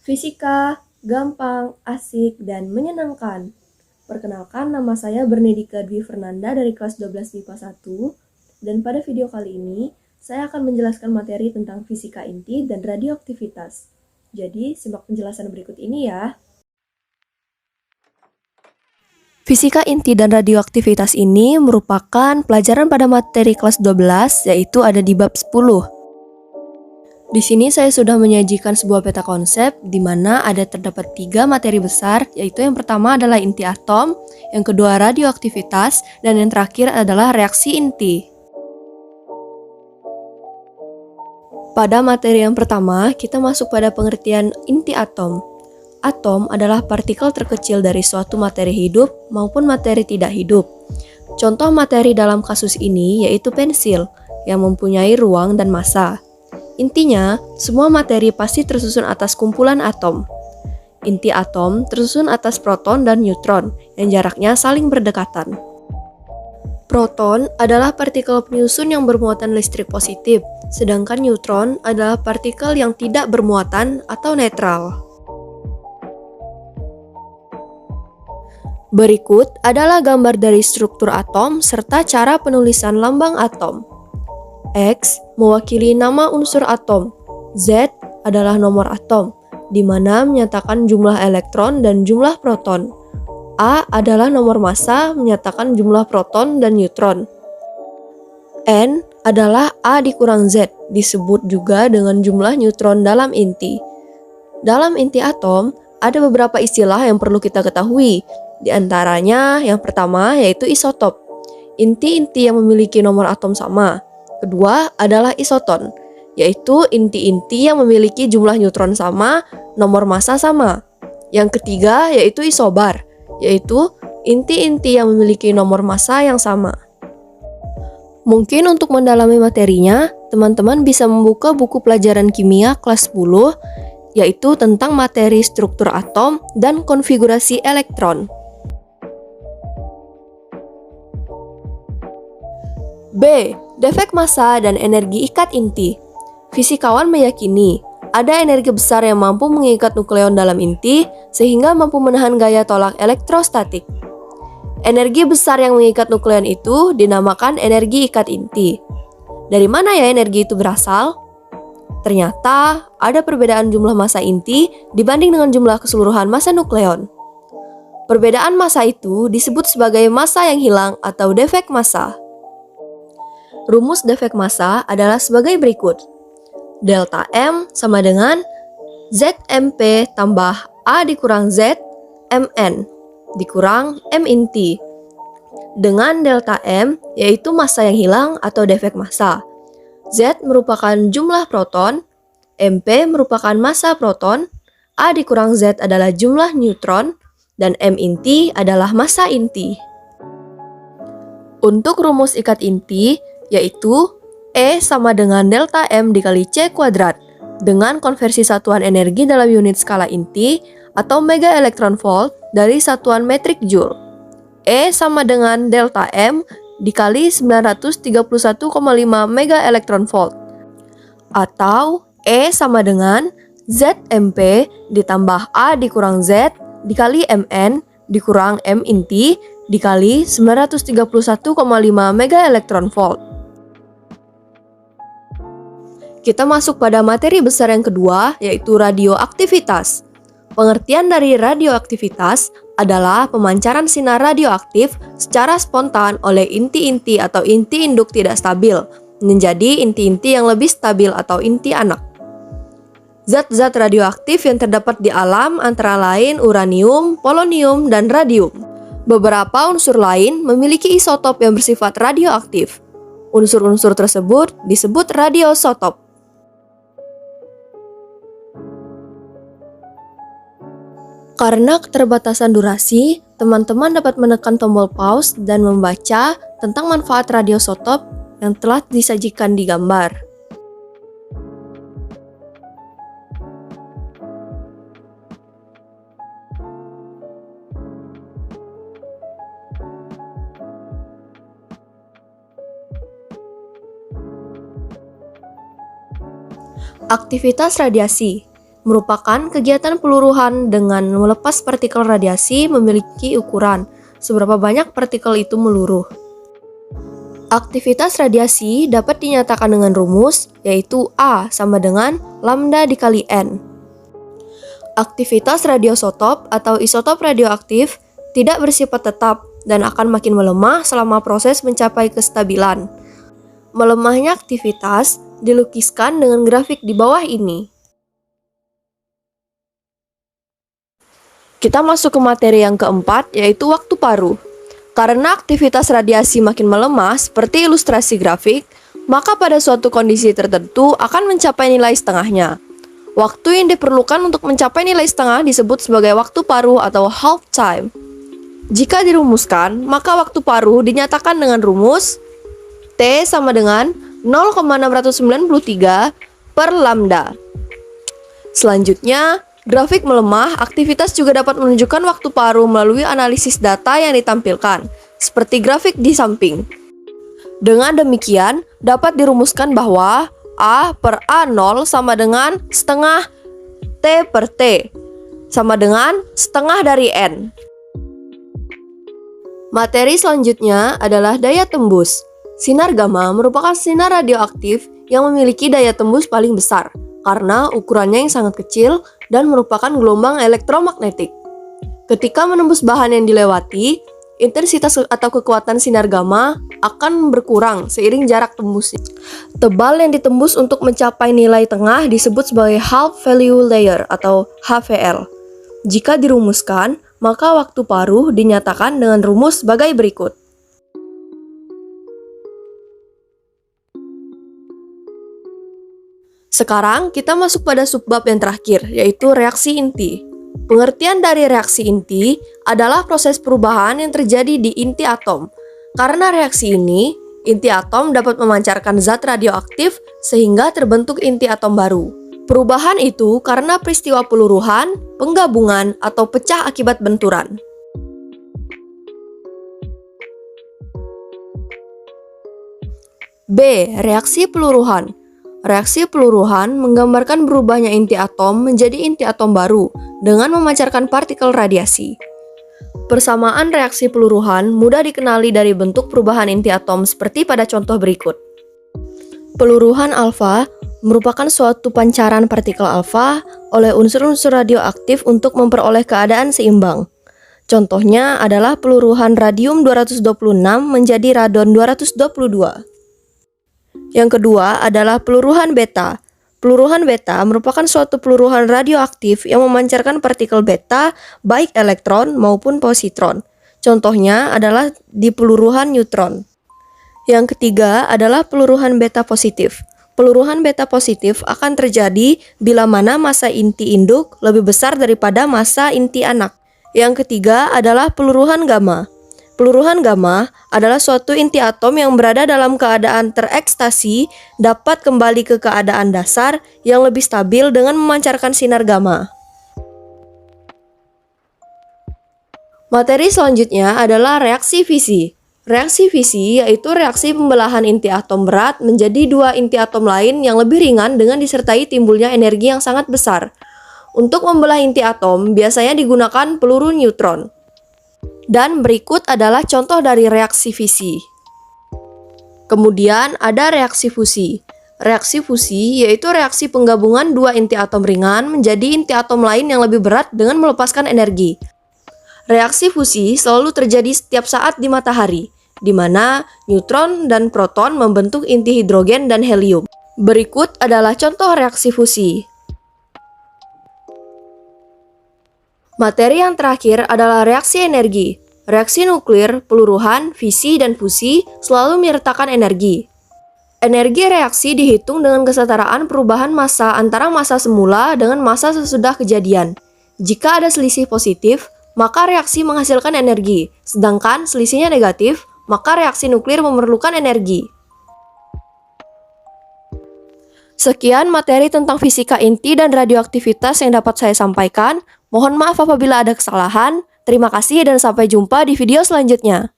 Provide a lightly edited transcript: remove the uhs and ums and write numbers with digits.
Fisika, gampang, asik, dan menyenangkan. Perkenalkan, nama saya Bernedika Dwi Fernanda dari kelas 12 MIPA 1, dan pada video kali ini, saya akan menjelaskan materi tentang fisika inti dan radioaktivitas. Jadi, simak penjelasan berikut ini ya. Fisika inti dan radioaktivitas ini merupakan pelajaran pada materi kelas 12, yaitu ada di bab 10. Di sini saya sudah menyajikan sebuah peta konsep di mana ada terdapat 3 materi besar, yaitu yang pertama adalah inti atom, yang kedua radioaktivitas, dan yang terakhir adalah reaksi inti. Pada materi yang pertama, kita masuk pada pengertian inti atom. Atom adalah partikel terkecil dari suatu materi hidup maupun materi tidak hidup. Contoh materi dalam kasus ini yaitu pensil, yang mempunyai ruang dan massa. Intinya, semua materi pasti tersusun atas kumpulan atom. Inti atom tersusun atas proton dan neutron yang jaraknya saling berdekatan. Proton adalah partikel penyusun yang bermuatan listrik positif, sedangkan neutron adalah partikel yang tidak bermuatan atau netral. Berikut adalah gambar dari struktur atom serta cara penulisan lambang atom. X mewakili nama unsur atom, Z adalah nomor atom, di mana menyatakan jumlah elektron dan jumlah proton. A adalah nomor massa, menyatakan jumlah proton dan neutron. N adalah A dikurang Z, disebut juga dengan jumlah neutron dalam inti. Dalam inti atom, ada beberapa istilah yang perlu kita ketahui. Di antaranya, yang pertama yaitu isotop. Inti-inti yang memiliki nomor atom sama. Kedua adalah isoton, yaitu inti-inti yang memiliki jumlah neutron sama, nomor massa sama. Yang ketiga yaitu isobar, yaitu inti-inti yang memiliki nomor massa yang sama. Mungkin untuk mendalami materinya, teman-teman bisa membuka buku pelajaran kimia kelas 10, yaitu tentang materi struktur atom dan konfigurasi elektron. B. Defek massa dan energi ikat inti. Fisikawan meyakini ada energi besar yang mampu mengikat nukleon dalam inti sehingga mampu menahan gaya tolak elektrostatik. Energi besar yang mengikat nukleon itu dinamakan energi ikat inti. Dari mana ya energi itu berasal? Ternyata ada perbedaan jumlah massa inti dibanding dengan jumlah keseluruhan massa nukleon. Perbedaan massa itu disebut sebagai massa yang hilang atau defek massa. Rumus defek massa adalah sebagai berikut. Delta M sama dengan ZMP tambah A dikurang Z Mn dikurang M inti. Dengan delta M yaitu massa yang hilang atau defek massa. Z merupakan jumlah proton, MP merupakan massa proton, A dikurang Z adalah jumlah neutron, dan M inti adalah massa inti. Untuk rumus ikat inti, yaitu E sama dengan delta M dikali C kuadrat dengan konversi satuan energi dalam unit skala inti atau mega elektron volt dari satuan metrik joule. E sama dengan delta M dikali 931,5 mega elektron volt atau E sama dengan ZMP ditambah A dikurang Z dikali Mn dikurang M inti dikali 931,5 mega elektron volt. Kita masuk pada materi besar yang kedua, yaitu radioaktivitas. Pengertian dari radioaktivitas adalah pemancaran sinar radioaktif secara spontan oleh inti-inti atau inti induk tidak stabil, menjadi inti-inti yang lebih stabil atau inti anak. Zat-zat radioaktif yang terdapat di alam antara lain uranium, polonium, dan radium. Beberapa unsur lain memiliki isotop yang bersifat radioaktif. Unsur-unsur tersebut disebut radioisotop. Karena keterbatasan durasi, teman-teman dapat menekan tombol pause dan membaca tentang manfaat radioisotop yang telah disajikan di gambar. Aktivitas radiasi. merupakan kegiatan peluruhan dengan melepas partikel radiasi memiliki ukuran seberapa banyak partikel itu meluruh. Aktivitas radiasi dapat dinyatakan dengan rumus, yaitu A sama dengan lambda dikali N. Aktivitas radiosotop atau isotop radioaktif tidak bersifat tetap dan akan makin melemah selama proses mencapai kestabilan. Melemahnya aktivitas dilukiskan dengan grafik di bawah ini. Kita masuk ke materi yang keempat, yaitu waktu paruh. Karena aktivitas radiasi makin melemah seperti ilustrasi grafik, maka pada suatu kondisi tertentu akan mencapai nilai setengahnya. Waktu yang diperlukan untuk mencapai nilai setengah disebut sebagai waktu paruh atau half time. Jika dirumuskan, maka waktu paruh dinyatakan dengan rumus T sama dengan 0,693 per lambda. Selanjutnya, grafik melemah, aktivitas juga dapat menunjukkan waktu paruh melalui analisis data yang ditampilkan, seperti grafik di samping. Dengan demikian, dapat dirumuskan bahwa A per A0 sama dengan setengah T per T, sama dengan setengah dari N. Materi selanjutnya adalah daya tembus. Sinar gamma merupakan sinar radioaktif yang memiliki daya tembus paling besar, karena ukurannya yang sangat kecil dan merupakan gelombang elektromagnetik. Ketika menembus bahan yang dilewati, intensitas atau kekuatan sinar gamma akan berkurang seiring jarak tembusnya. Tebal yang ditembus untuk mencapai nilai tengah disebut sebagai half value layer atau HVL. Jika dirumuskan, maka waktu paruh dinyatakan dengan rumus sebagai berikut. Sekarang kita masuk pada subbab yang terakhir, yaitu reaksi inti. Pengertian dari reaksi inti adalah proses perubahan yang terjadi di inti atom. Karena reaksi ini, inti atom dapat memancarkan zat radioaktif sehingga terbentuk inti atom baru. Perubahan itu karena peristiwa peluruhan, penggabungan, atau pecah akibat benturan. B. Reaksi peluruhan. Reaksi peluruhan menggambarkan berubahnya inti atom menjadi inti atom baru dengan memancarkan partikel radiasi. Persamaan reaksi peluruhan mudah dikenali dari bentuk perubahan inti atom seperti pada contoh berikut. Peluruhan alfa merupakan suatu pancaran partikel alfa oleh unsur-unsur radioaktif untuk memperoleh keadaan seimbang. Contohnya adalah peluruhan radium-226 menjadi radon-222. Yang kedua adalah peluruhan beta. Peluruhan beta merupakan suatu peluruhan radioaktif yang memancarkan partikel beta, baik elektron maupun positron. Contohnya adalah di peluruhan neutron. Yang ketiga adalah peluruhan beta positif. Peluruhan beta positif akan terjadi bila mana massa inti induk lebih besar daripada massa inti anak. Yang ketiga adalah peluruhan gamma. Peluruhan gamma adalah suatu inti atom yang berada dalam keadaan terekstasi dapat kembali ke keadaan dasar yang lebih stabil dengan memancarkan sinar gamma. Materi selanjutnya adalah reaksi fisi. Reaksi fisi yaitu reaksi pembelahan inti atom berat menjadi dua inti atom lain yang lebih ringan dengan disertai timbulnya energi yang sangat besar. Untuk membelah inti atom biasanya digunakan peluru neutron. Dan berikut adalah contoh dari reaksi fisi. Kemudian ada reaksi fusi. Reaksi fusi yaitu reaksi penggabungan dua inti atom ringan menjadi inti atom lain yang lebih berat dengan melepaskan energi. Reaksi fusi selalu terjadi setiap saat di matahari, di mana neutron dan proton membentuk inti hidrogen dan helium. Berikut adalah contoh reaksi fusi. Materi yang terakhir adalah reaksi energi. Reaksi nuklir, peluruhan, fisi, dan fusi selalu menyertakan energi. Energi reaksi dihitung dengan kesetaraan perubahan massa antara massa semula dengan massa sesudah kejadian. Jika ada selisih positif, maka reaksi menghasilkan energi, sedangkan selisihnya negatif, maka reaksi nuklir memerlukan energi. Sekian materi tentang fisika inti dan radioaktivitas yang dapat saya sampaikan. Mohon maaf apabila ada kesalahan. Terima kasih dan sampai jumpa di video selanjutnya.